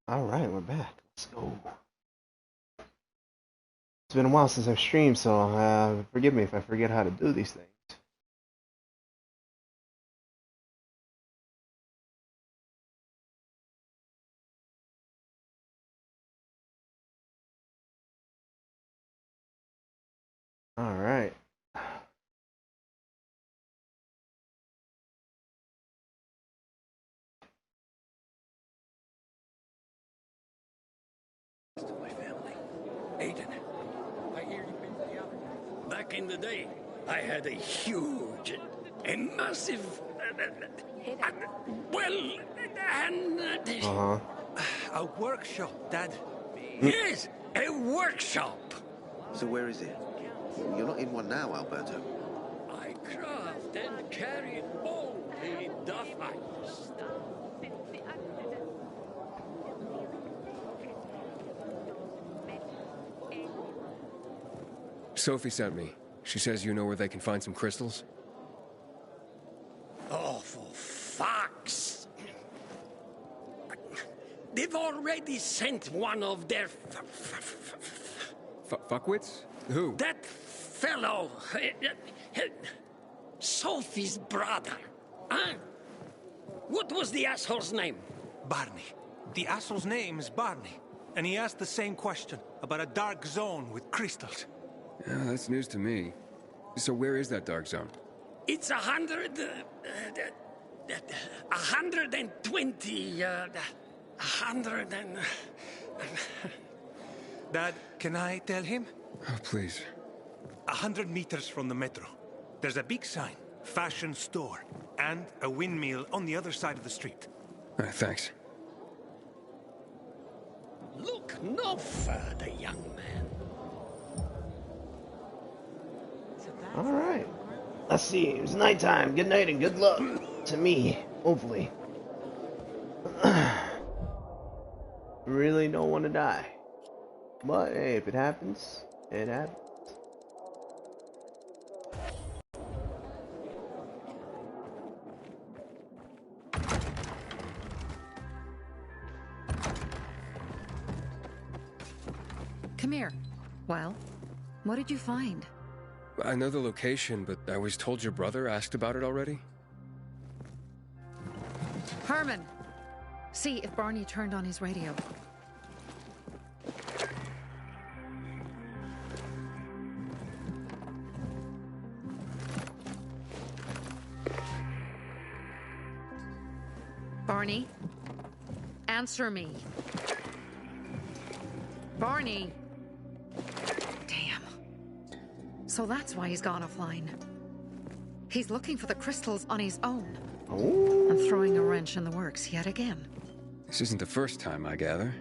All right, we're back. Let's go. It's been a while since I've streamed, so forgive me if I forget how to do these things. All right. My family. Aiden. I hear you've been to the other guys. Back in the day, I had a huge, a massive, well, and Uh huh. A workshop, Dad. yes, a workshop. So where is it? You're not in one now, Alberto. I craft and carry all the duff items. Sophie sent me. She says you know where they can find some crystals? Oh, for fuck's... They've already sent one of their... Fuckwits? Who? That fellow... Sophie's brother. Huh? What was the asshole's name? Barney. The asshole's name is Barney. And he asked the same question about a dark zone with crystals. Yeah, that's news to me. So where is that dark zone? It's 120... 100 and... Dad, can I tell him? Oh, please. 100 meters from the metro. There's a big sign, fashion store, and a windmill on the other side of the street. Thanks. Look no further, young man. All right. Let's see. It's nighttime. Good night and good luck to me. Hopefully. Really don't want to die. But hey, if it happens, it happens. Come here. Well, what did you find? I know the location, but I was told your brother asked about it already? Herman! See if Barney turned on his radio. Barney? Answer me. Barney! Damn. So that's why he's gone offline. He's looking for the crystals on his own. Oh. And throwing a wrench in the works yet again. This isn't the first time, I gather.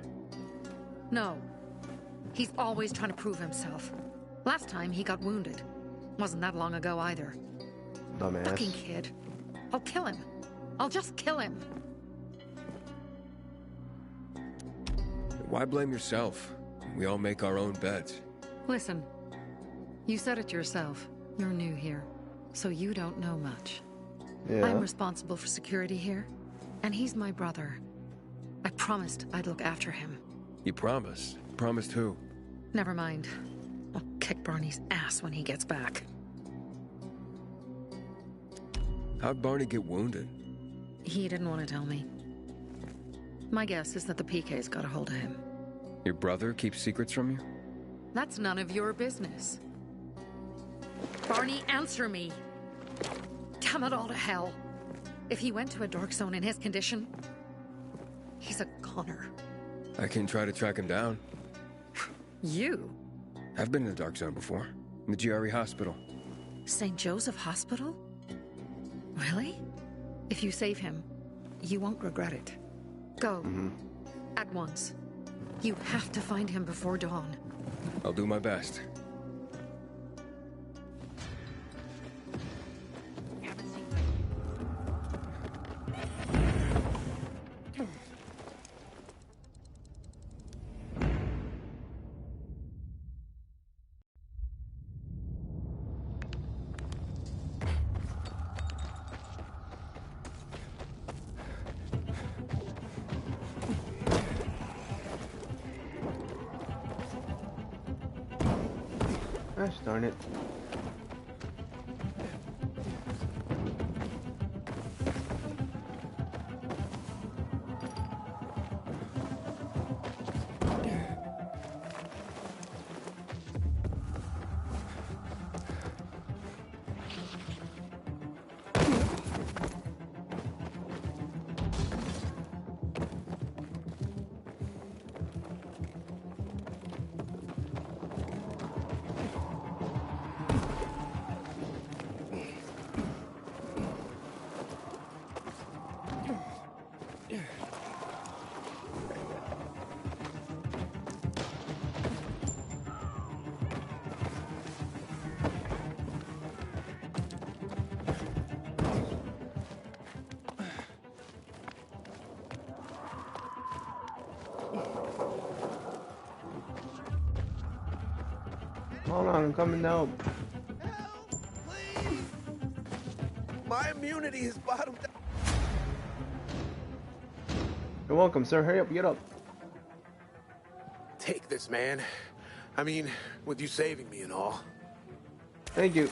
No. He's always trying to prove himself. Last time he got wounded. Wasn't that long ago either. Dumbass. Fucking kid. I'll kill him. I'll just kill him. Why blame yourself? We all make our own beds. Listen. You said it yourself. You're new here. So you don't know much. Yeah. I'm responsible for security here. And he's my brother. I promised I'd look after him. You promised? Promised who? Never mind. I'll kick Barney's ass when he gets back. How'd Barney get wounded? He didn't want to tell me. My guess is that the PK's got a hold of him. Your brother keeps secrets from you? That's none of your business. Barney, answer me. Damn it all to hell. If he went to a dark zone in his condition, he's a goner. I can try to track him down. You? I've been in the dark zone before. In the GRE hospital. St. Joseph Hospital? Really? If you save him, you won't regret it. Go. At once. You have to find him before dawn. I'll do my best. Gosh darn it. Hold on, I'm coming down. Please! My immunity is bottomed out. You're welcome, sir. Hurry up, get up. Take this, man. I mean, with you saving me and all. Thank you.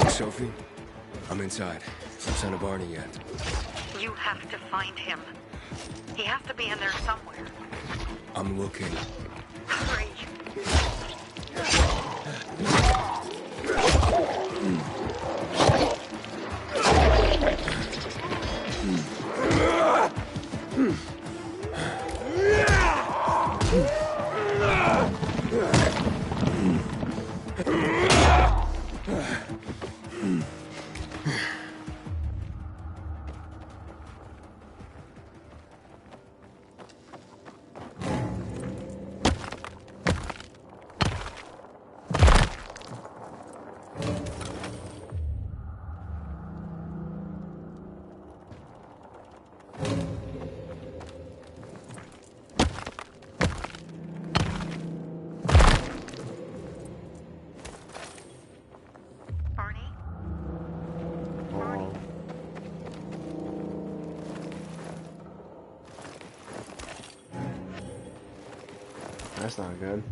Sophie, I'm inside. No sign of Barney yet. You have to find him. He has to be in there somewhere. I'm looking. Hurry. That's not good.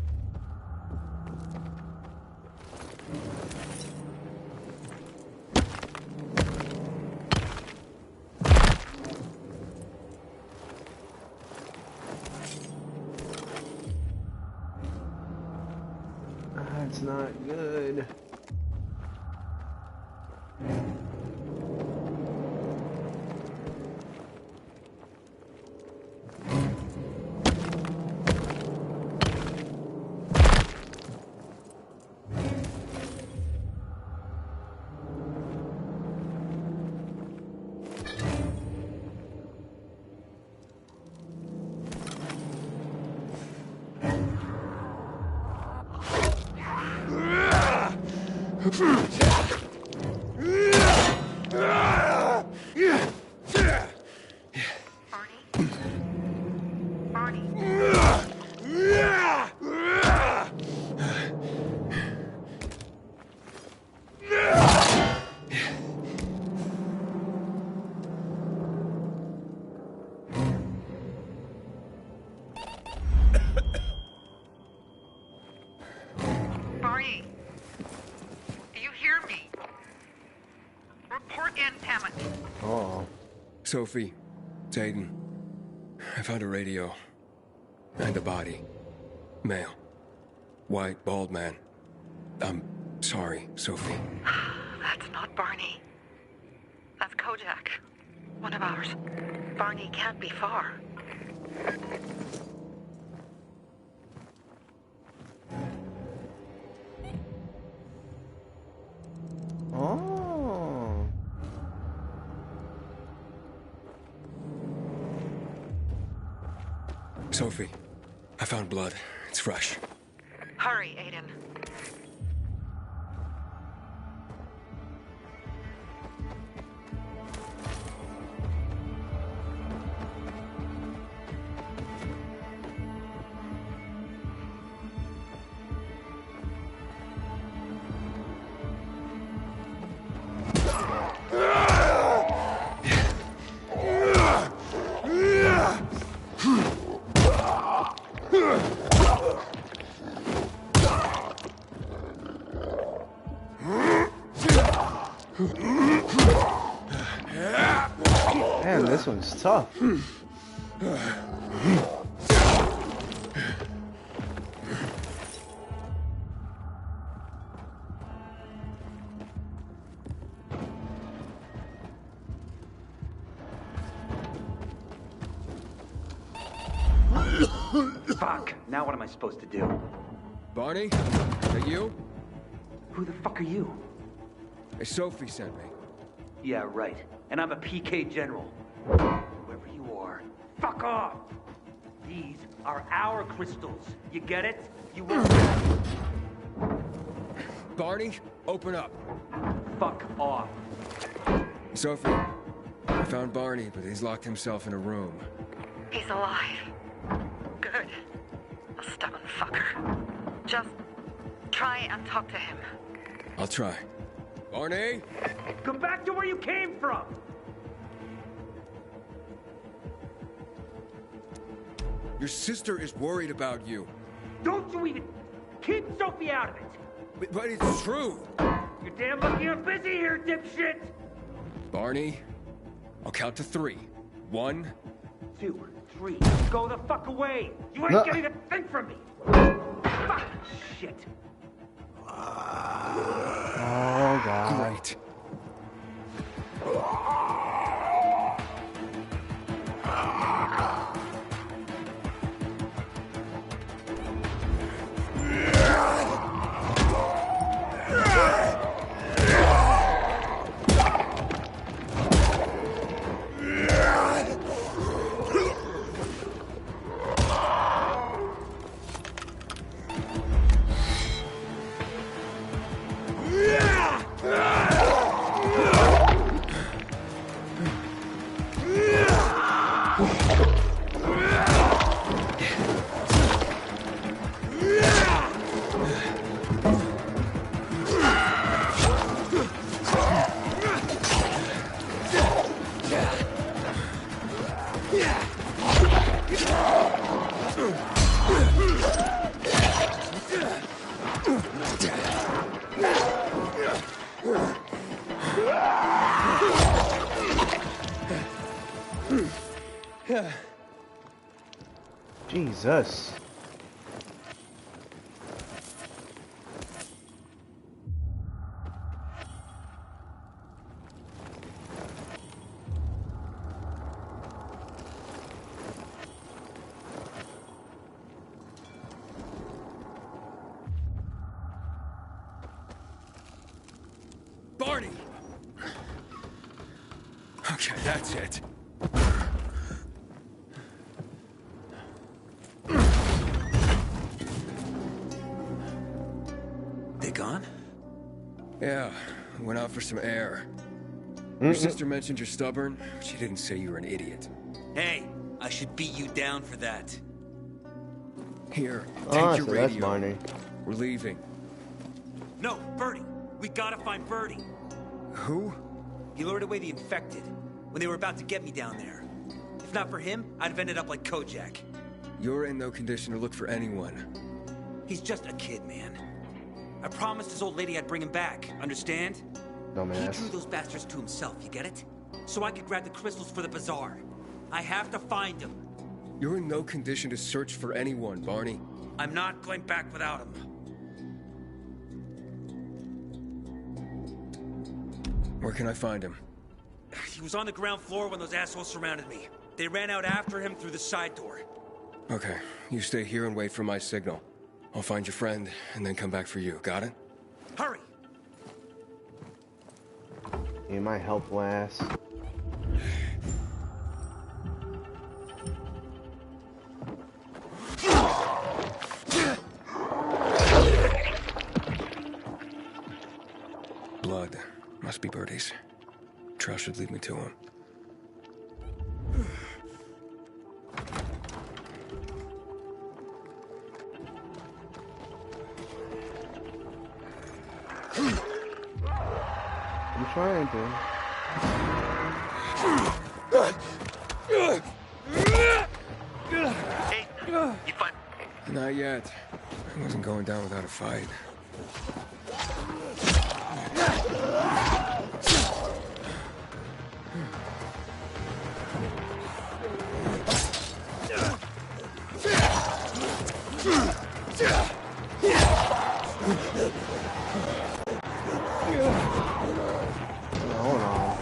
That's not good. Barney, do you hear me? Report in, damn it. Oh. Sophie, it's Aiden. I found a radio. And a body. Male. White, bald man. I'm sorry, Sophie. That's not Barney. That's Kojak. One of ours. Barney can't be far. Oh. Sophie, I found blood. It's fresh. Hurry, Aiden. Man, this one's tough. Fuck! Now what am I supposed to do? Barney? Is that you? Who the fuck are you? Hey, Sophie sent me. Yeah, right. And I'm a PK general. Whoever you are, fuck off! These are our crystals. You get it? You won't. Barney, open up. Fuck off. Sophie, I found Barney, but he's locked himself in a room. He's alive. Good. A stubborn fucker. Just try and talk to him. I'll try. Barney? Go back to where you came from! Your sister is worried about you. Don't you even... Keep Sophie out of it! But it's true. You're damn lucky I'm busy here, dipshit! Barney, I'll count to 3. 1, 2, 3. Go the fuck away! You ain't getting a thing from me! Fuck shit! Oh, God. great. Jesus. Barney! Okay, that's it. They gone? Yeah, went out for some air. Your sister mentioned you're stubborn. She didn't say you were an idiot. Hey, I should beat you down for that. Here, take Ah, your so radio. that's Barney. We're leaving. No, Birdie. We gotta find Birdie. Who? He lured away the infected when they were about to get me down there. If not for him, I'd have ended up like Kojak. You're in no condition to look for anyone. He's just a kid, man. I promised his old lady I'd bring him back, understand? He Dumbass. drew those bastards to himself, you get it? So I could grab the crystals for the bazaar. I have to find him. You're in no condition to search for anyone, Barney. I'm not going back without him. Where can I find him? He was on the ground floor when those assholes surrounded me. They ran out after him through the side door. Okay, you stay here and wait for my signal. I'll find your friend and then come back for you. Got it? Hurry! Need my help, lass. Blood. Must be Birdie's. Trail should lead me to him. I'm trying to. Hey, you find... Not yet. I wasn't going down without a fight. Hold on.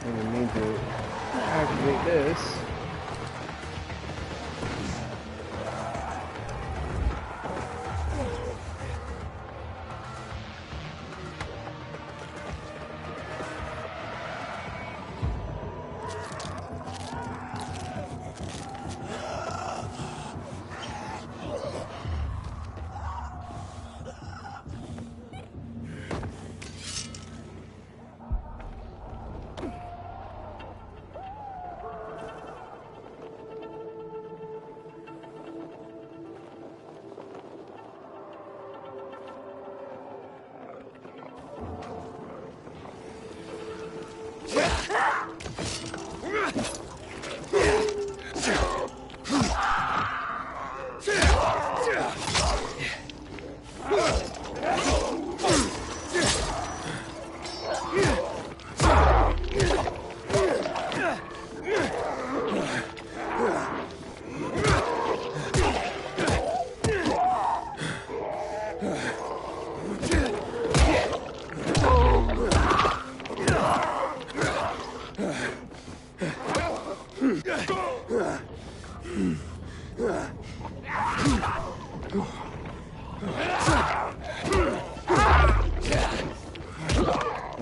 I need to activate this.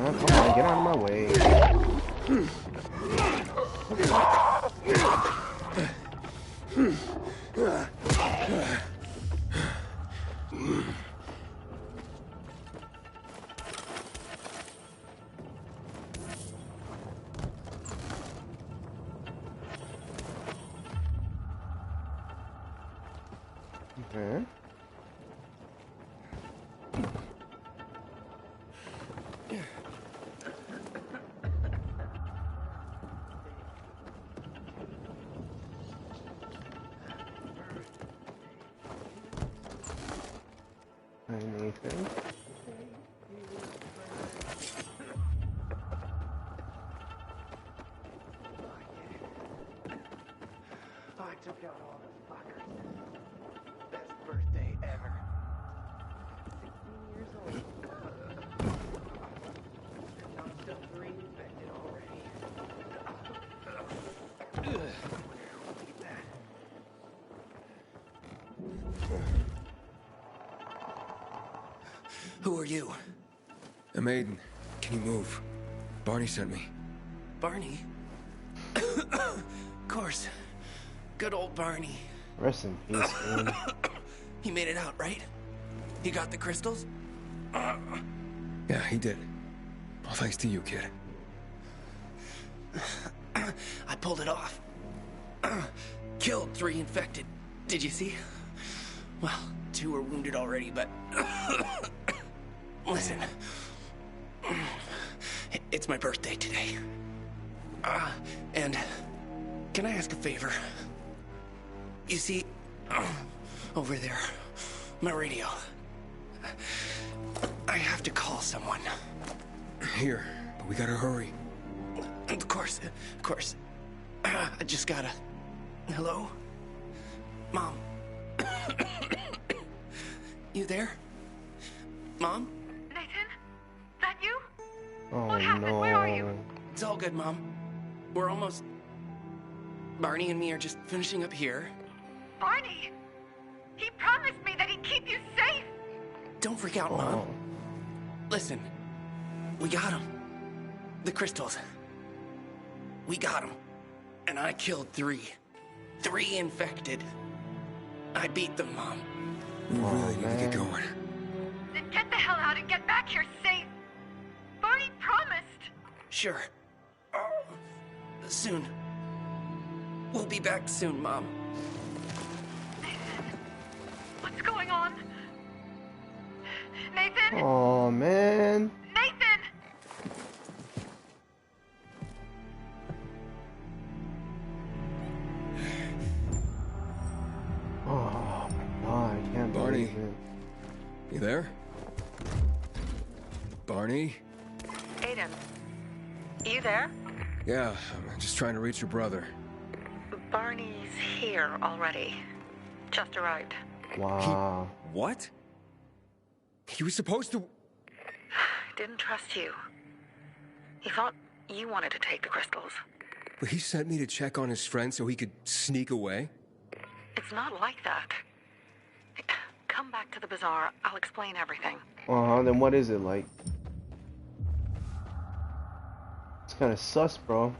Come on, get out of my way. Okay. Anything? Oh, I took out all the fuckers. Best birthday ever. 16 years old. I'm still 3 infected already. Look at that. Who are you? I'm Aiden. Can you move? Barney sent me. Barney? Of course. Good old Barney. Rest in peace, man. He made it out, right? He got the crystals? Yeah, he did. All thanks to you, kid. I pulled it off. Killed 3 infected. Did you see? Well, 2 are wounded already, but... Listen. It's my birthday today. And... Can I ask a favor? You see... over there. My radio. I have to call someone. Here, but we gotta hurry. Of course. I just gotta... Hello? Mom? You there? Mom? Nathan? That you? Oh What happened? no. Where are you? It's all good, Mom. We're almost... Barney and me are just finishing up here. Barney! He promised me that he'd keep you safe! Don't freak out, Mom. Listen. We got him. The crystals. We got him. And I killed 3. 3 infected. I beat them, Mom. We really need to get going. Then get the hell out and get back here safe! Barney promised! Sure. Soon. We'll be back soon, Mom. Nathan? What's going on? Nathan? Oh man. Nathan! Oh my god, I can't Barney. believe it. You there? Barney? Aiden, you there? Yeah, I'm just trying to reach your brother. Barney's here already. Just arrived. Wow. What? He was supposed to... Didn't trust you. He thought you wanted to take the crystals. But he sent me to check on his friend so he could sneak away? It's not like that. Come back to the bazaar. I'll explain everything. Then what is it like? It's kind of sus, bro.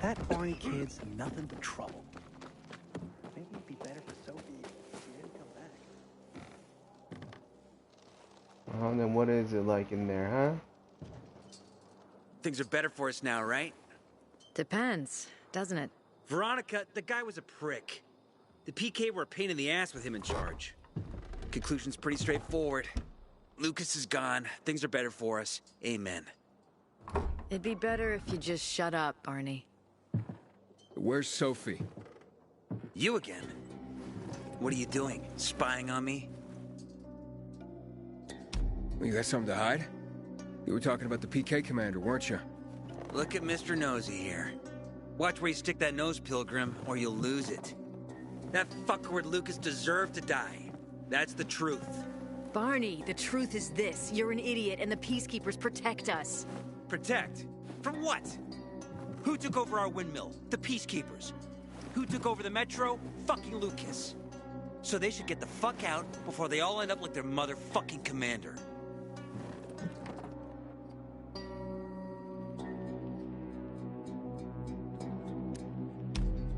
That Barney kid's nothing but trouble. Maybe it'd be better for Sophie if he didn't come back. Then what is it like in there, huh? Things are better for us now, right? Depends, doesn't it? Veronica, the guy was a prick. The PK were a pain in the ass with him in charge. Conclusion's pretty straightforward. Lucas is gone. Things are better for us. Amen. It'd be better if you just shut up, Barney. Where's Sophie? You again? What are you doing? Spying on me? You got something to hide? You were talking about the PK commander, weren't you? Look at Mr. Nosy here. Watch where you stick that nose, Pilgrim, or you'll lose it. That fuckward Lucas deserved to die. That's the truth. Barney, the truth is this. You're an idiot, and the Peacekeepers protect us. Protect? From what? Who took over our windmill? The Peacekeepers. Who took over the Metro? Fucking Lucas. So they should get the fuck out before they all end up like their motherfucking commander.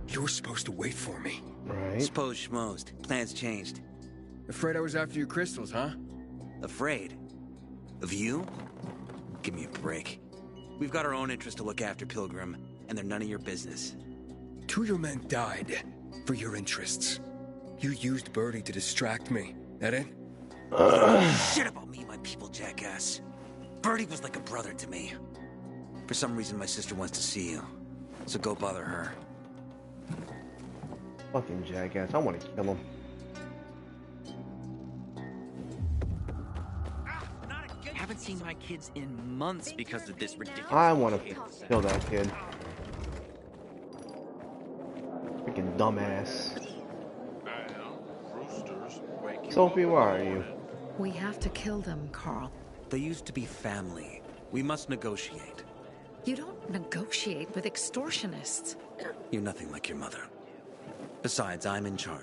You were supposed to wait for me. Right. Suppose schmozed. Plans changed. Afraid I was after your crystals, huh? Afraid? Of you? Give me a break. We've got our own interests to look after, Pilgrim, and they're none of your business. 2 of your men died for your interests. You used Birdie to distract me. That it? Shit about me and my people, jackass. Birdie was like a brother to me. For some reason, my sister wants to see you. So go bother her. Fucking jackass. I want to kill him. Haven't seen my kids in months because of this ridiculous. I want to kill that kid. Freaking dumbass. Sophie, where are you? We have to kill them, Carl. They used to be family. We must negotiate. You don't negotiate with extortionists. You're nothing like your mother. Besides, I'm in charge.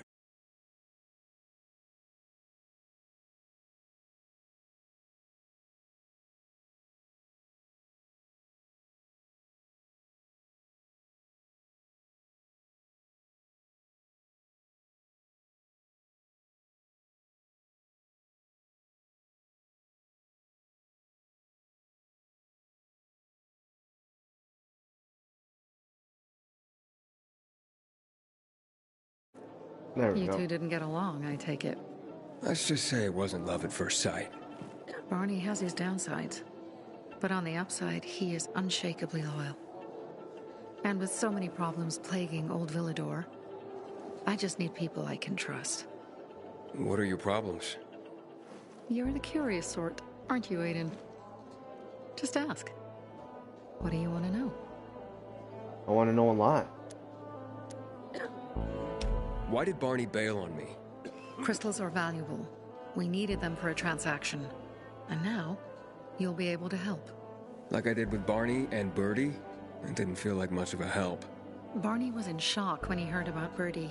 There we You go. two didn't get along, I take it. Let's just say it wasn't love at first sight. Barney has his downsides. But on the upside, he is unshakably loyal. And with so many problems plaguing old Villador, I just need people I can trust. What are your problems? You're the curious sort, aren't you, Aiden? Just ask. What do you want to know? I want to know a lot. Why did Barney bail on me? Crystals are valuable. We needed them for a transaction. And now, you'll be able to help. Like I did with Barney and Birdie? It didn't feel like much of a help. Barney was in shock when he heard about Birdie.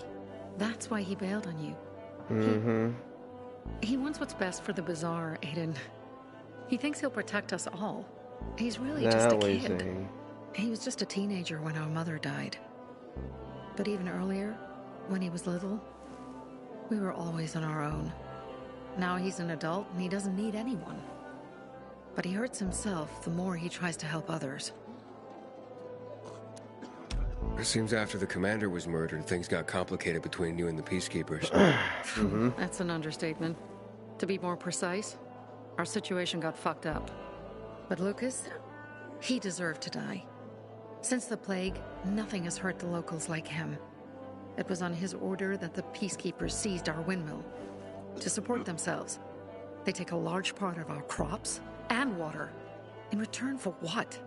That's why he bailed on you. Mm-hmm. He wants what's best for the bazaar, Aiden. He thinks he'll protect us all. He's really just a That was kid. saying. He was just a teenager when our mother died. But even earlier, when he was little, we were always on our own. Now he's an adult and he doesn't need anyone. But he hurts himself the more he tries to help others. It seems after the commander was murdered, things got complicated between you and the peacekeepers. That's an understatement. To be more precise, our situation got fucked up. But Lucas, he deserved to die. Since the plague, nothing has hurt the locals like him. It was on his order that the peacekeepers seized our windmill. To support themselves, they take a large part of our crops and water. In return for what?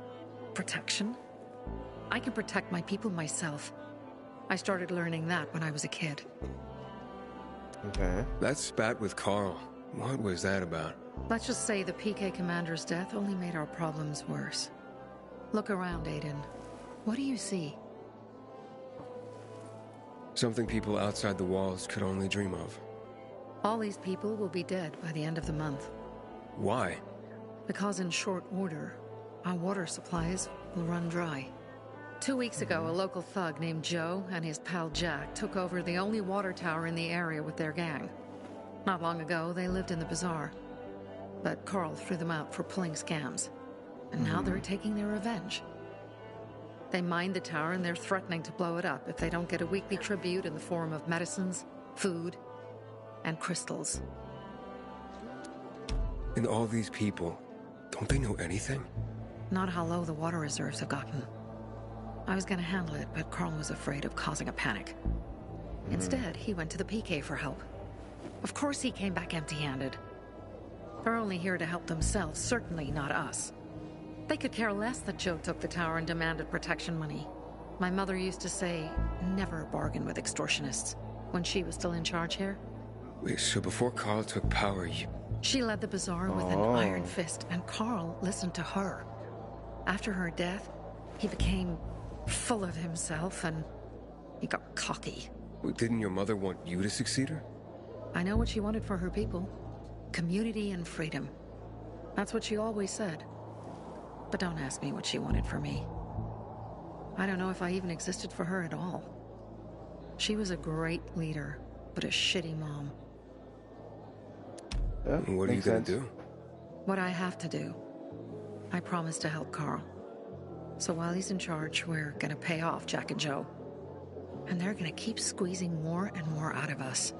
Protection? I can protect my people myself. I started learning that when I was a kid. Okay. That spat with Carl. What was that about? Let's just say the PK commander's death only made our problems worse. Look around, Aiden. What do you see? Something people outside the walls could only dream of. All these people will be dead by the end of the month. Why? Because in short order, our water supplies will run dry. 2 weeks ago, a local thug named Joe and his pal Jack took over the only water tower in the area with their gang. Not long ago, they lived in the bazaar. But Carl threw them out for pulling scams. And now they're taking their revenge. They mined the tower and they're threatening to blow it up if they don't get a weekly tribute in the form of medicines, food, and crystals. And all these people, don't they know anything? Not how low the water reserves have gotten. I was gonna handle it, but Carl was afraid of causing a panic. Instead, he went to the PK for help. Of course he came back empty-handed. They're only here to help themselves, certainly not us. They could care less that Joe took the tower and demanded protection money. My mother used to say, never bargain with extortionists, when she was still in charge here. Wait, so before Carl took power, She led the bazaar with an iron fist, and Carl listened to her. After her death, he became full of himself, and he got cocky. Didn't your mother want you to succeed her? I know what she wanted for her people. Community and freedom. That's what she always said. But don't ask me what she wanted for me. I don't know if I even existed for her at all. She was a great leader, but a shitty mom. Yeah, what are you gonna do? What I have to do. I promised to help Carl. So while he's in charge, we're gonna pay off Jack and Joe. And they're gonna keep squeezing more and more out of us.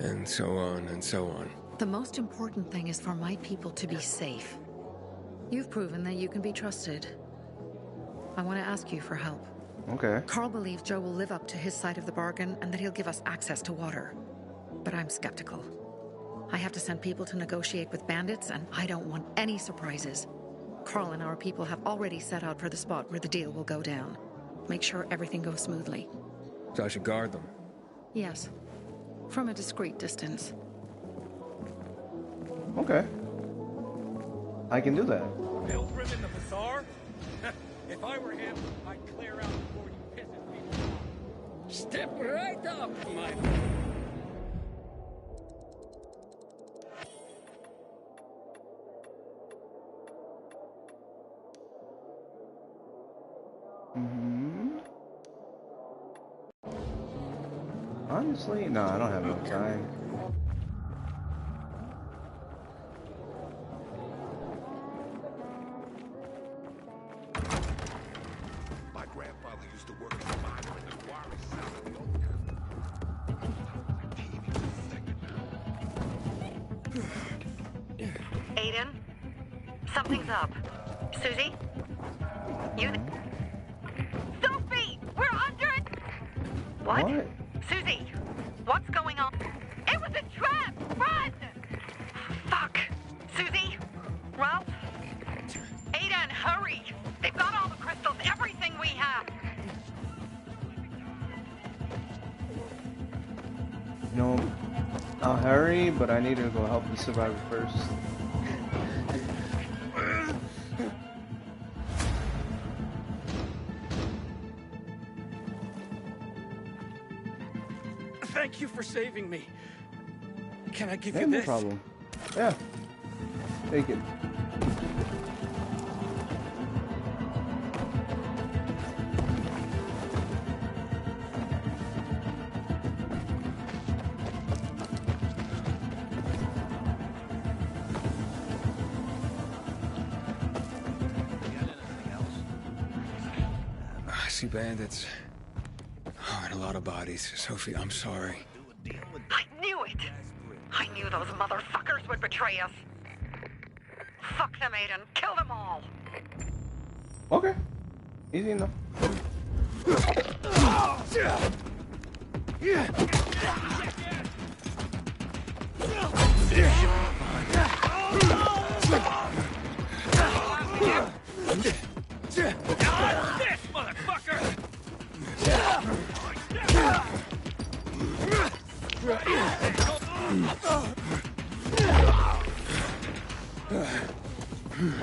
And so on and so on. The most important thing is for my people to be safe. You've proven that you can be trusted. I want to ask you for help. Okay. Carl believes Joe will live up to his side of the bargain and that he'll give us access to water. But I'm skeptical. I have to send people to negotiate with bandits, and I don't want any surprises. Carl and our people have already set out for the spot where the deal will go down. Make sure everything goes smoothly. So I should guard them? Yes. From a discreet distance. Okay. I can do that. Pilgrim in the bazaar? If I were him, I'd clear out before you pisses me off. Step right up, my man. Honestly, no, I don't have enough time. My grandfather used to work as a miner in the quarry south of the Aiden, something's up. Susie? You... Sophie! We're under it! What? Susie, what's going on? It was a trap! Run! Fuck! Susie? Ralph? Aiden, hurry! They've got all the crystals, everything we have! No, I'll hurry, but I need to go help the survivor first. Thank you for saving me. Can I give Yeah, you no this? problem. Yeah. Take it. see bandits. Oh, and a lot of bodies. Sophie, I'm sorry. I knew it! I knew those motherfuckers would betray us. Fuck them, Aiden. Kill them all. Okay. Easy enough. This motherfucker!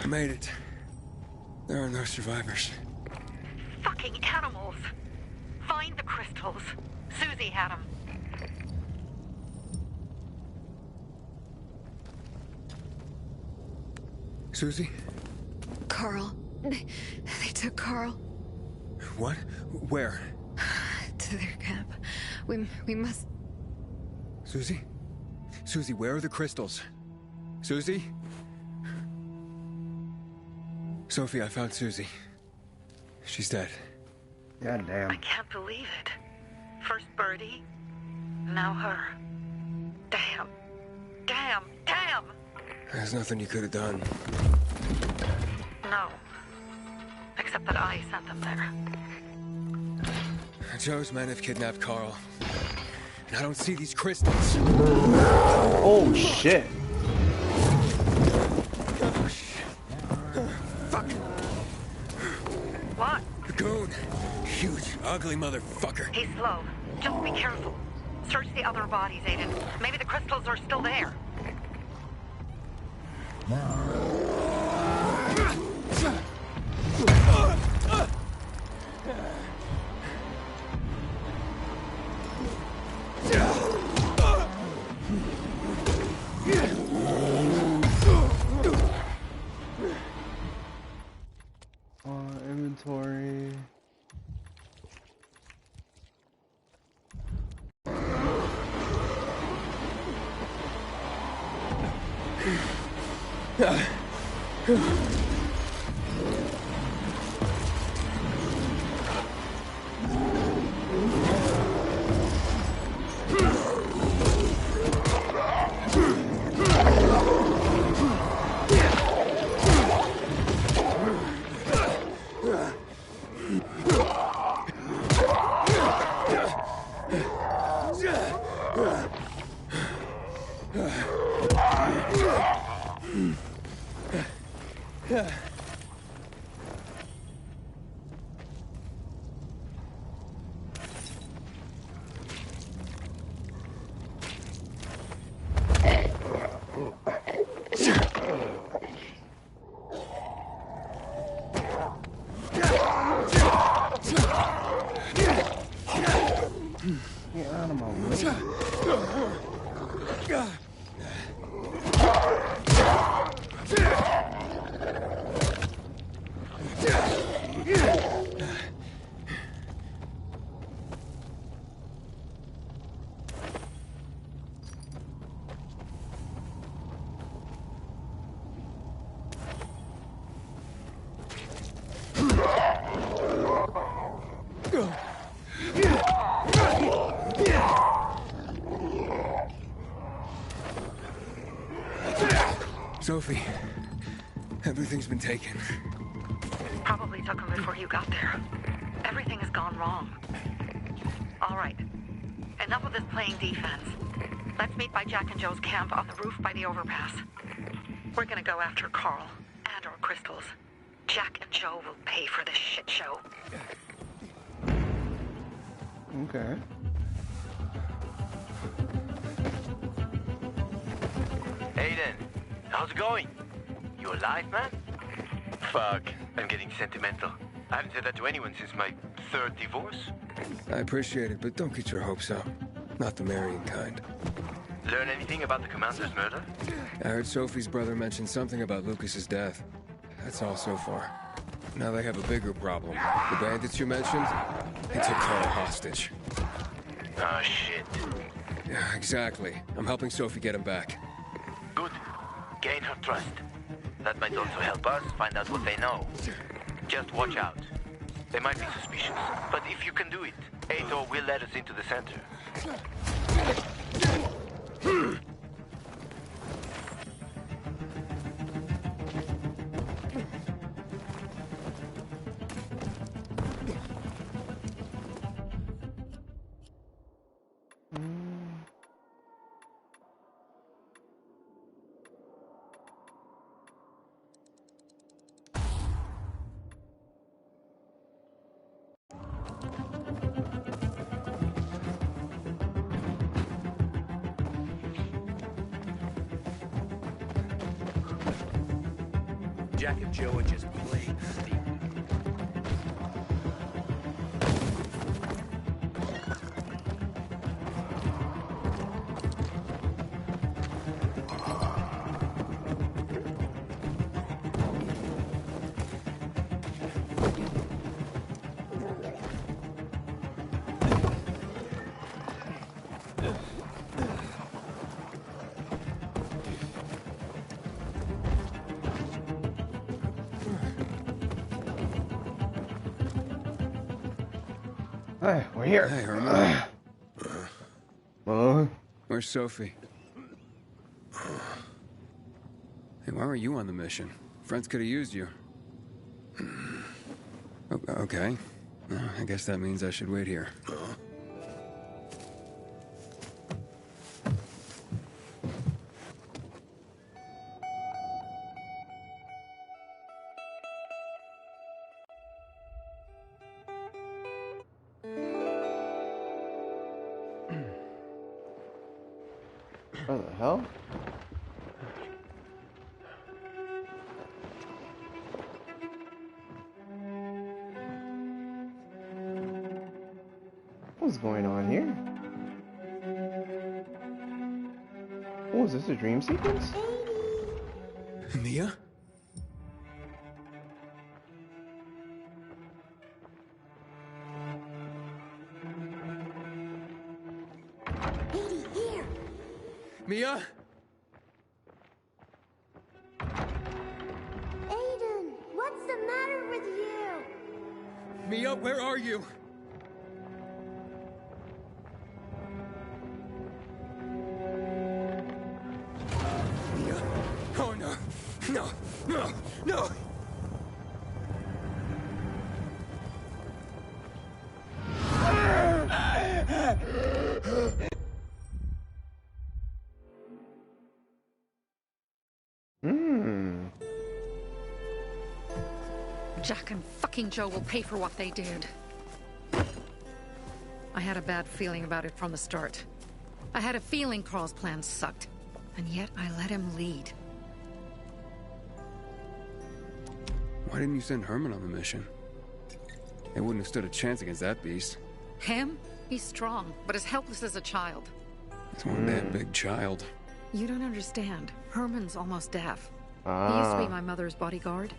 Made it. There are no survivors. Fucking animals. Find the crystals. Susie had them. Susie? Carl. They took Carl What? Where? to their camp. We must... Susie? Susie, where are the crystals? Susie? Sophie, I found Susie. She's dead. God damn. I can't believe it. First Birdie, now her. Damn. Damn. Damn! There's nothing you could have done. No. Except that I sent them there. Joe's men have kidnapped Carl. And I don't see these crystals. Oh, shit. Fuck! What? The goon. Huge, ugly motherfucker. He's slow. Just be careful. Search the other bodies, Aiden. Maybe the crystals are still there. Inventory. Sophie, everything's been taken. Probably took them before you got there. Everything has gone wrong. All right. Enough of this playing defense. Let's meet by Jack and Joe's camp on the roof by the overpass. We're gonna go after Carl and our crystals. Jack and Joe will pay for this shit show. Okay. Aiden, how's it going? You alive, man? Fuck, I'm getting sentimental. I haven't said that to anyone since my third divorce. I appreciate it, but don't get your hopes up. Not the marrying kind. Learn anything about the commander's murder? I heard Sophie's brother mention something about Lucas's death. That's all so far. Now they have a bigger problem. The bandits you mentioned, they took Carl hostage. Oh, shit. Yeah, exactly. I'm helping Sophie get him back. Good. Gain her trust. That might also help us find out what they know. Just watch out. They might be suspicious. But if you can do it, Ato will let us into the center. Jack and Joe are just plain stupid. Hey, we're here. Hey, Herman. Well, Where's Sophie? Hey, why were you on the mission? Friends could have used you. Okay. I guess that means I should wait here. what the hell? What's going on here? Oh, is this a dream sequence? Mia? Mia? Aiden, what's the matter with you? Mia, where are you? Mia? Oh no. No. No. No. Jack and fucking Joe will pay for what they did. I had a bad feeling about it from the start. I had a feeling Carl's plan sucked, and yet I let him lead. Why didn't you send Herman on the mission? They wouldn't have stood a chance against that beast. Him? He's strong, but as helpless as a child. It's one damn big child. You don't understand. Herman's almost deaf. He used to be my mother's bodyguard.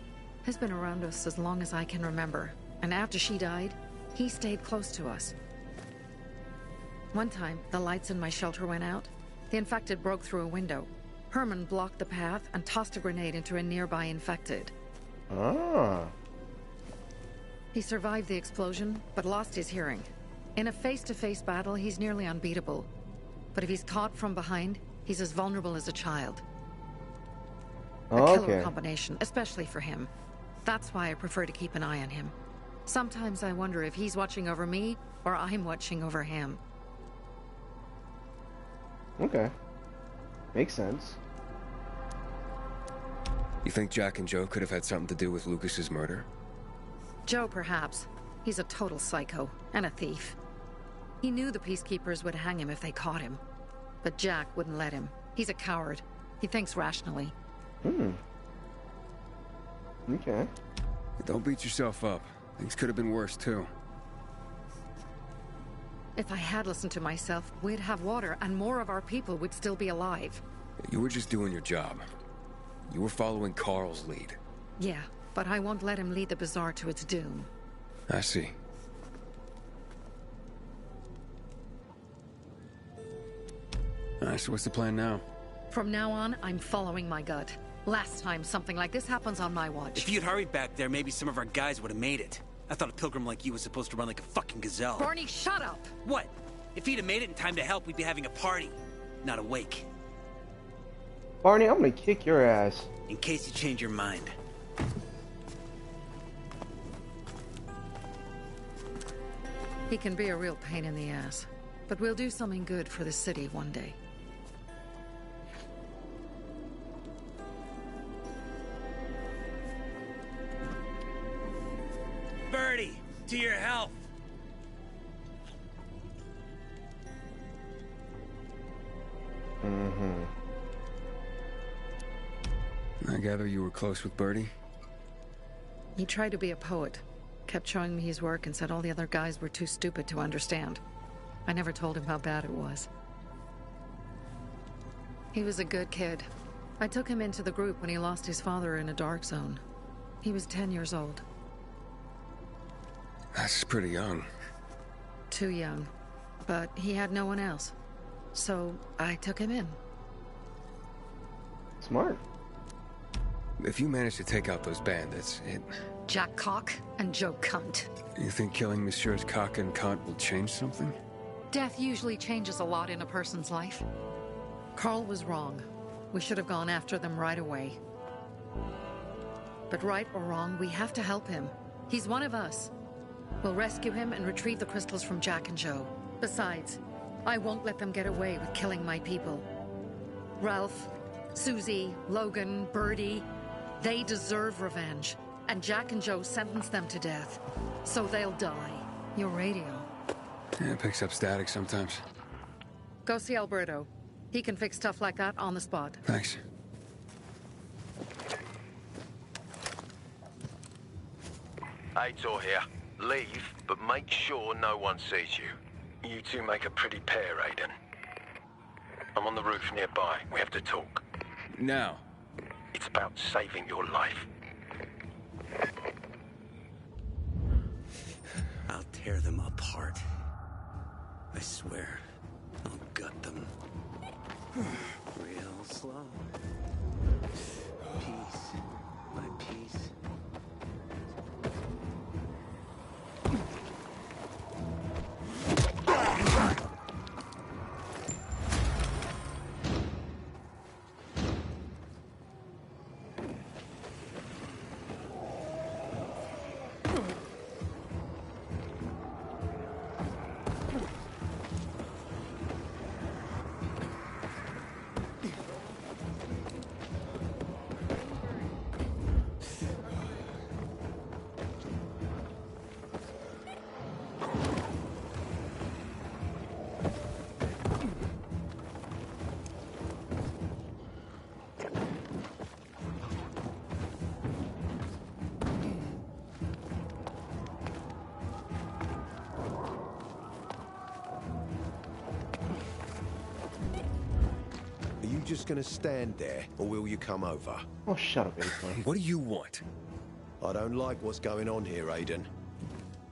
Has been around us as long as I can remember. And after she died, he stayed close to us. One time, the lights in my shelter went out. The infected broke through a window. Herman blocked the path and tossed a grenade into a nearby infected. He survived the explosion, but lost his hearing. In a face-to-face battle, he's nearly unbeatable. But if he's caught from behind, he's as vulnerable as a child. A killer combination, especially for him. That's why I prefer to keep an eye on him. Sometimes I wonder if he's watching over me, or I'm watching over him. Okay. Makes sense. You think Jack and Joe could have had something to do with Lucas's murder? Joe, perhaps. He's a total psycho, and a thief. He knew the Peacekeepers would hang him if they caught him. But Jack wouldn't let him. He's a coward. He thinks rationally. Okay. Don't beat yourself up. Things could have been worse, too. If I had listened to myself, we'd have water, and more of our people would still be alive. You were just doing your job. You were following Carl's lead. Yeah, but I won't let him lead the Bazaar to its doom. I see. Alright, so what's the plan now? From now on, I'm following my gut. Last time something like this happens on my watch. If you'd hurried back there, maybe some of our guys would have made it. I thought a pilgrim like you was supposed to run like a fucking gazelle. Barney, shut up! What? If he'd have made it in time to help, we'd be having a party, not a wake. Barney, I'm gonna kick your ass. In case you change your mind. He can be a real pain in the ass, but we'll do something good for the city one day. Birdie, to your health. Mm-hmm. I gather you were close with Birdie? He tried to be a poet, kept showing me his work and said all the other guys were too stupid to understand. I never told him how bad it was. He was a good kid. I took him into the group when he lost his father in a dark zone. He was 10 years old. That's pretty young. Too young. But he had no one else. So I took him in. Smart. If you manage to take out those bandits, Jack Cock and Joe Cunt. You think killing Messieurs Cock and Cunt will change something? Death usually changes a lot in a person's life. Carl was wrong. We should have gone after them right away. But right or wrong, we have to help him. He's one of us. We'll rescue him and retrieve the crystals from Jack and Joe. Besides, I won't let them get away with killing my people. Ralph, Susie, Logan, Birdie, they deserve revenge. And Jack and Joe sentenced them to death. So they'll die. Your radio. Yeah, it picks up static sometimes. Go see Alberto. He can fix stuff like that on the spot. Thanks. Aitor here. Leave, but make sure no one sees you. You two make a pretty pair, Aiden. I'm on the roof nearby. We have to talk. Now. It's about saving your life. I'll tear them apart. I swear, I'll gut them. Real slow. Piece by piece. Just gonna stand there, or will you come over? Oh, shut up, Aiden. What do you want? I don't like what's going on here, Aiden.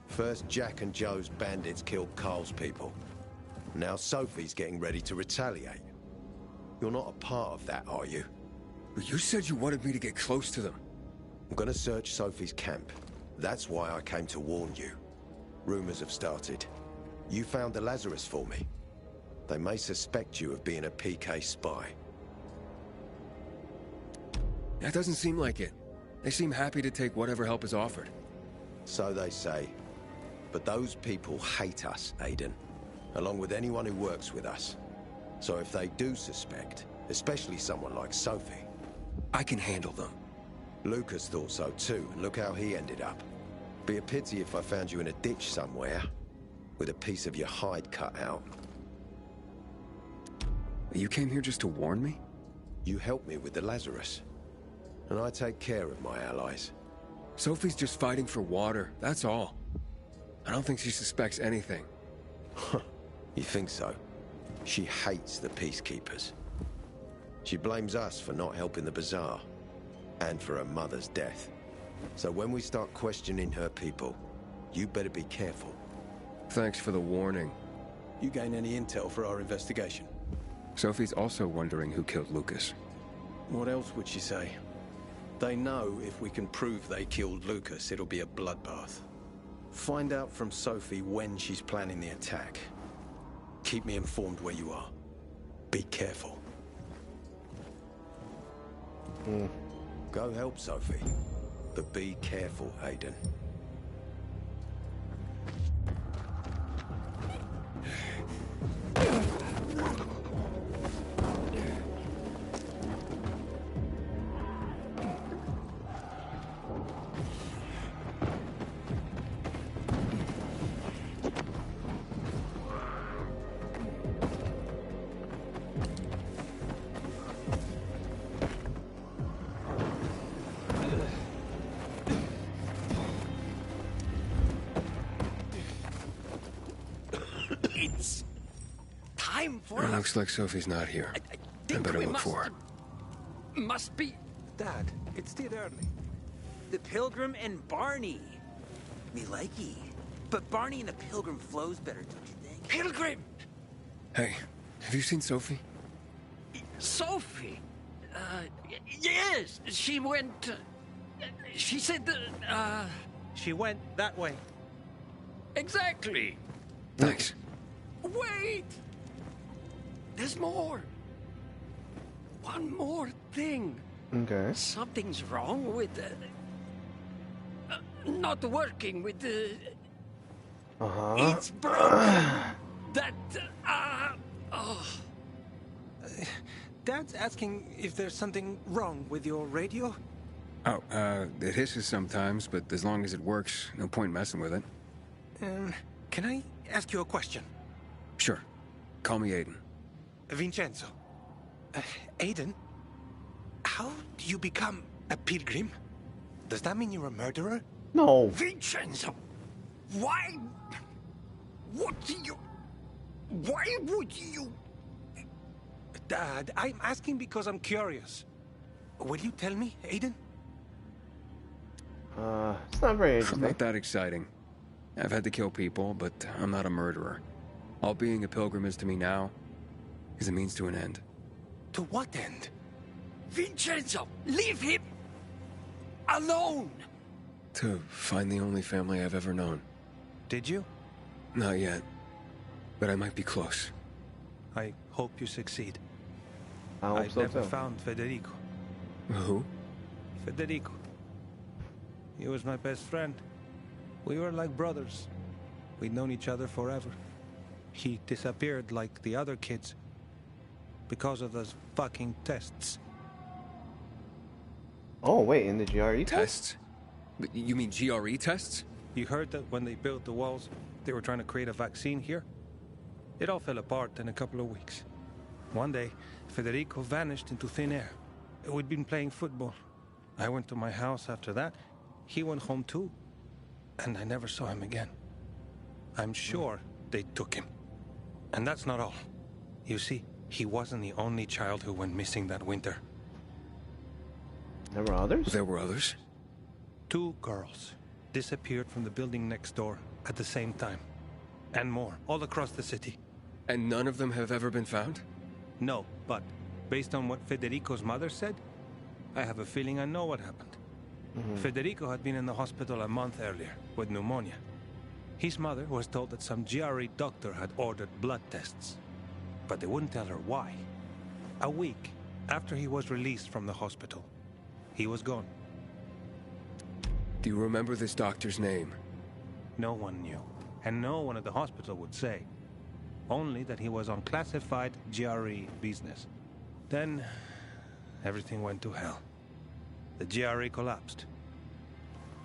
First, Jack and Joe's bandits killed Carl's people. Now Sophie's getting ready to retaliate. You're not a part of that, are you? But you said you wanted me to get close to them. I'm gonna search Sophie's camp. That's why I came to warn you. Rumors have started. You found the Lazarus for me. They may suspect you of being a PK spy. That doesn't seem like it. They seem happy to take whatever help is offered. So they say. But those people hate us, Aiden. Along with anyone who works with us. So if they do suspect, especially someone like Sophie... I can handle them. Lucas thought so too, and look how he ended up. Be a pity if I found you in a ditch somewhere, with a piece of your hide cut out. You came here just to warn me? You helped me with the Lazarus. And I take care of my allies. Sophie's just fighting for water, that's all. I don't think she suspects anything. You think so? She hates the peacekeepers. She blames us for not helping the bazaar. And for her mother's death. So when we start questioning her people, you better be careful. Thanks for the warning. You gain any intel for our investigation? Sophie's also wondering who killed Lucas. What else would she say? They know if we can prove they killed Lucas, it'll be a bloodbath. Find out from Sophie when she's planning the attack. Keep me informed where you are. Be careful. Go help Sophie. But be careful, Aiden. It's time for It looks like Sophie's not here. I better look for her. Must be. Dad, it's still early. The Pilgrim and Barney. Me likey. But Barney and the Pilgrim flows better, don't you think? Pilgrim! Hey, have you seen Sophie? Sophie? Yes, she went. She said that. She went that way. Exactly. Thanks. Wait! There's more. One more thing. Okay. Something's wrong with not working with the. It's broken. That. Oh. Dad's asking if there's something wrong with your radio? Oh, it hisses sometimes, but as long as it works, no point messing with it. Can I ask you a question? Sure. Call me Aiden. Vincenzo. Aiden? How do you become a pilgrim? Does that mean you're a murderer? No. Vincenzo! Why? What do you... Why would you... Dad, I'm asking because I'm curious. Will you tell me, Aiden? It's not very interesting. Not that exciting. I've had to kill people, but I'm not a murderer. All being a pilgrim is to me now is a means to an end. To what end? Vincenzo, leave him alone! To find the only family I've ever known. Did you? Not yet. But I might be close. I hope you succeed. I hope I've so never too. found Federico. Who? Federico. He was my best friend. We were like brothers. We'd known each other forever. He disappeared like the other kids because of those fucking tests. Oh, wait, in the GRE tests? You mean GRE tests? You heard that when they built the walls, they were trying to create a vaccine here? It all fell apart in a couple of weeks. One day, Federico vanished into thin air. We'd been playing football. I went to my house after that. He went home too. And I never saw him again. I'm sure they took him. And that's not all. You see, he wasn't the only child who went missing that winter. There were others? There were others? 2 girls disappeared from the building next door at the same time. And more, all across the city. And none of them have ever been found? No, but based on what Federico's mother said, I have a feeling I know what happened. Federico had been in the hospital a month earlier with pneumonia. His mother was told that some GRE doctor had ordered blood tests, but they wouldn't tell her why. A week after he was released from the hospital, he was gone. Do you remember this doctor's name? No one knew, and no one at the hospital would say. Only that he was on classified GRE business. Then, everything went to hell. The GRE collapsed.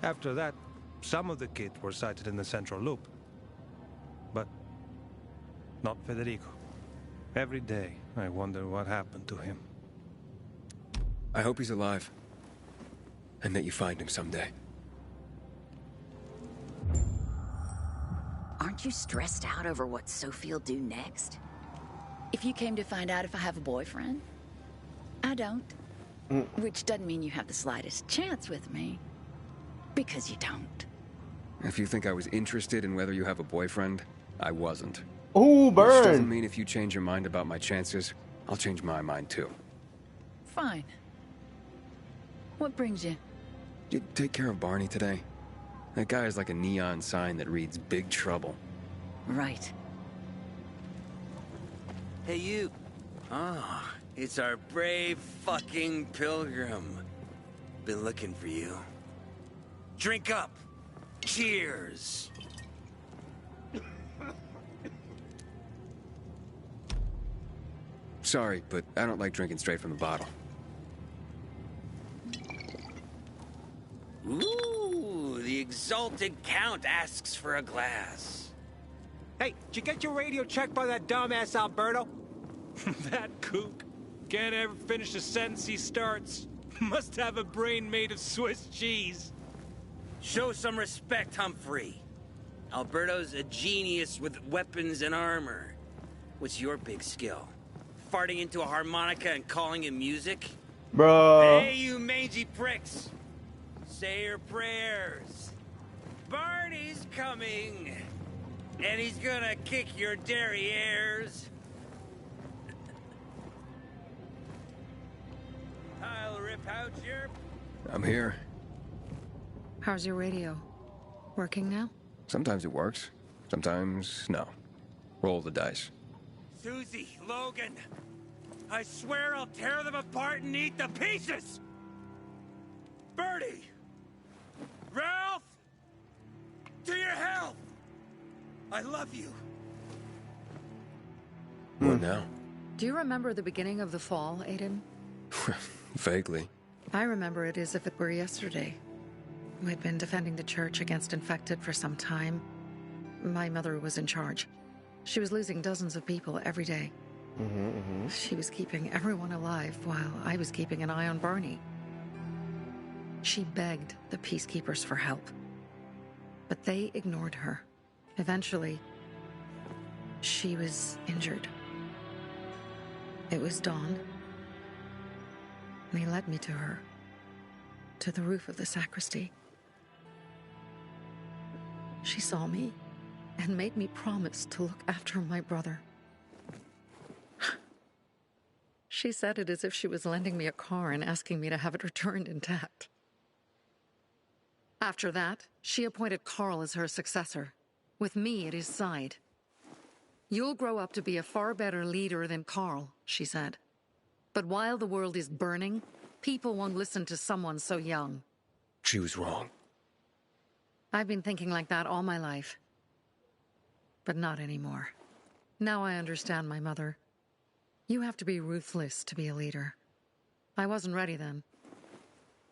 After that, some of the kids were sighted in the central loop. But not Federico. Every day, I wonder what happened to him. I hope he's alive. And that you find him someday. Aren't you stressed out over what Sophie'll do next? If you came to find out if I have a boyfriend, I don't. Which doesn't mean you have the slightest chance with me. Because you don't. If you think I was interested in whether you have a boyfriend, I wasn't. Ooh, Which doesn't burn! mean if you change your mind about my chances, I'll change my mind too. Fine. What brings you? You take care of Barney today. That guy is like a neon sign that reads Big Trouble. Right. Hey, you. Oh, it's our brave fucking pilgrim. Been looking for you. Drink up. Cheers. Sorry, but I don't like drinking straight from the bottle. Ooh, the exalted count asks for a glass. Hey, did you get your radio checked by that dumbass Alberto? That kook. Can't ever finish a sentence he starts. Must have a brain made of Swiss cheese. Show some respect, Humphrey. Alberto's a genius with weapons and armor. What's your big skill? Farting into a harmonica and calling it music? Bro. Hey, you mangy pricks! Say your prayers. Barney's coming, and he's gonna kick your derrieres. I'll rip out your... I'm here. How's your radio? Working now? Sometimes it works. Sometimes, no. Roll the dice. Susie, Logan, I swear I'll tear them apart and eat the pieces! Bertie! Ralph! To your health! I love you. What now? Do you remember the beginning of the fall, Aiden? Vaguely. I remember it as if it were yesterday. We'd been defending the church against infected for some time. My mother was in charge. She was losing dozens of people every day. She was keeping everyone alive while I was keeping an eye on Barney. She begged the peacekeepers for help, but they ignored her. Eventually, she was injured. It was dawn, and he led me to her, to the roof of the sacristy. She saw me and made me promise to look after my brother. She said it as if she was lending me a car and asking me to have it returned intact. After that, she appointed Carl as her successor, with me at his side. You'll grow up to be a far better leader than Carl, she said. But while the world is burning, people won't listen to someone so young. She was wrong. I've been thinking like that all my life. But not anymore. Now I understand my mother. You have to be ruthless to be a leader. I wasn't ready then.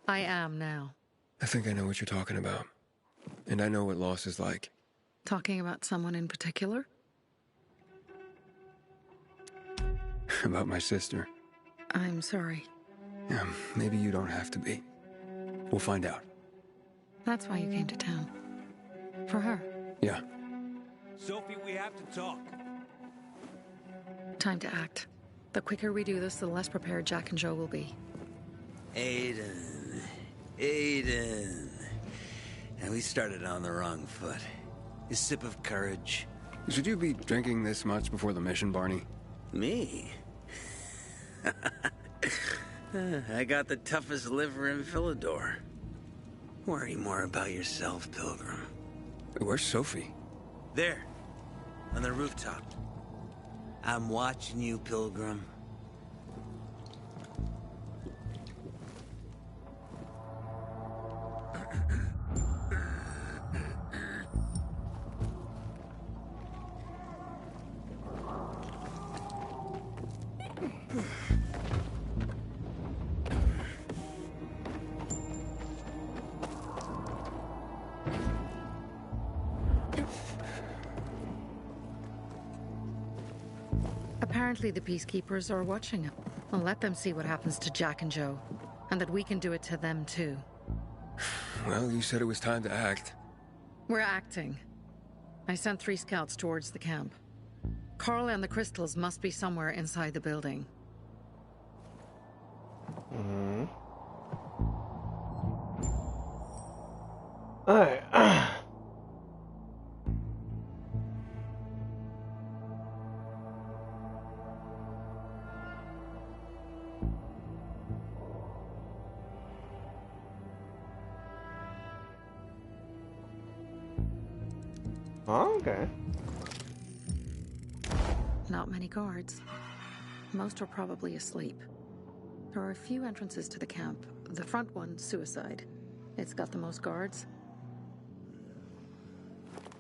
I am now. I think I know what you're talking about. And I know what loss is like. Talking about someone in particular? About my sister. I'm sorry. Yeah, maybe you don't have to be. We'll find out. That's why you came to town. For her. Yeah. Sophie, we have to talk. Time to act. The quicker we do this, the less prepared Jack and Joe will be. Aiden. Aiden. And we started on the wrong foot. A sip of courage. Should you be drinking this much before the mission, Barney? Me? I got the toughest liver in Philidor. Worry more about yourself, Pilgrim. Where's Sophie? There. On the rooftop. I'm watching you, Pilgrim. Apparently the peacekeepers are watching him. I'll let them see what happens to Jack and Joe, and that we can do it to them too. Well, you said it was time to act. We're acting. I sent 3 scouts towards the camp. Carl and the crystals must be somewhere inside the building. Alright. Oh, okay. Not many guards. Most are probably asleep. There are a few entrances to the camp. The front one, suicide. It's got the most guards.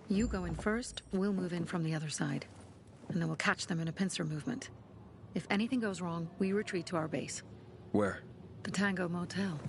You go in first, we'll move in from the other side. And then we'll catch them in a pincer movement. If anything goes wrong, we retreat to our base. Where? The Tango Motel.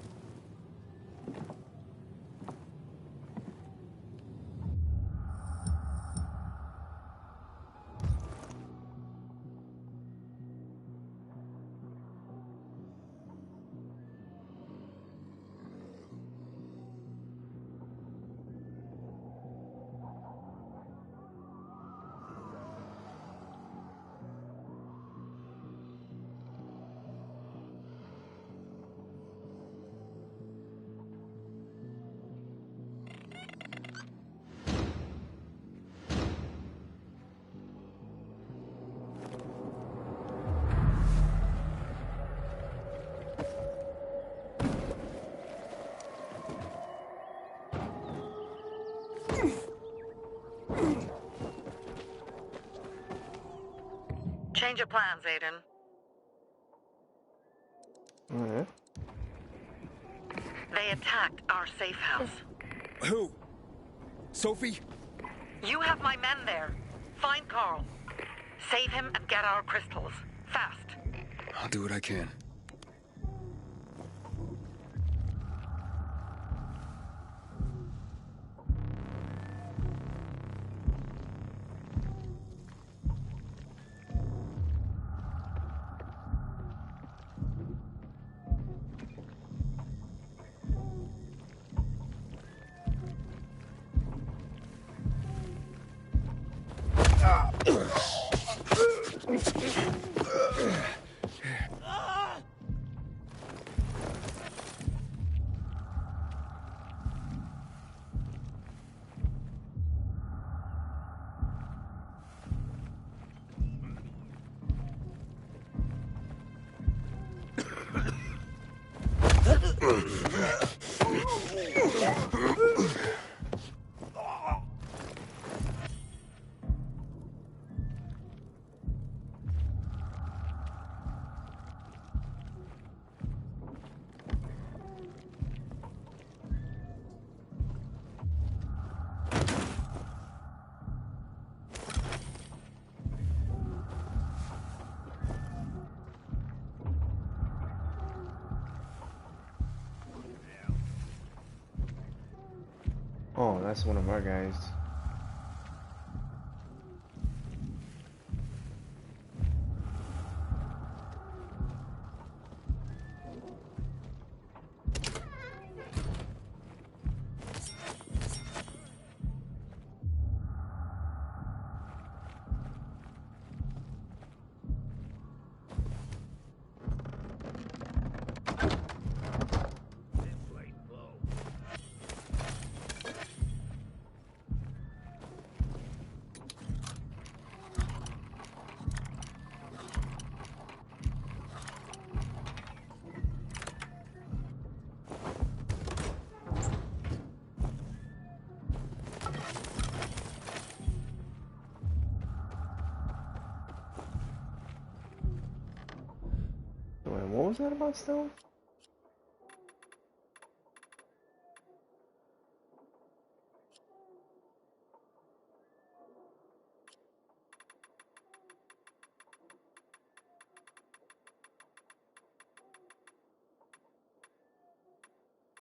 Change of plans, Aiden. Alright. They attacked our safe house. Who? Sophie? You have my men there. Find Carl. Save him and get our crystals. Fast. I'll do what I can. Oh, that's one of our guys. Wait, what was that about still?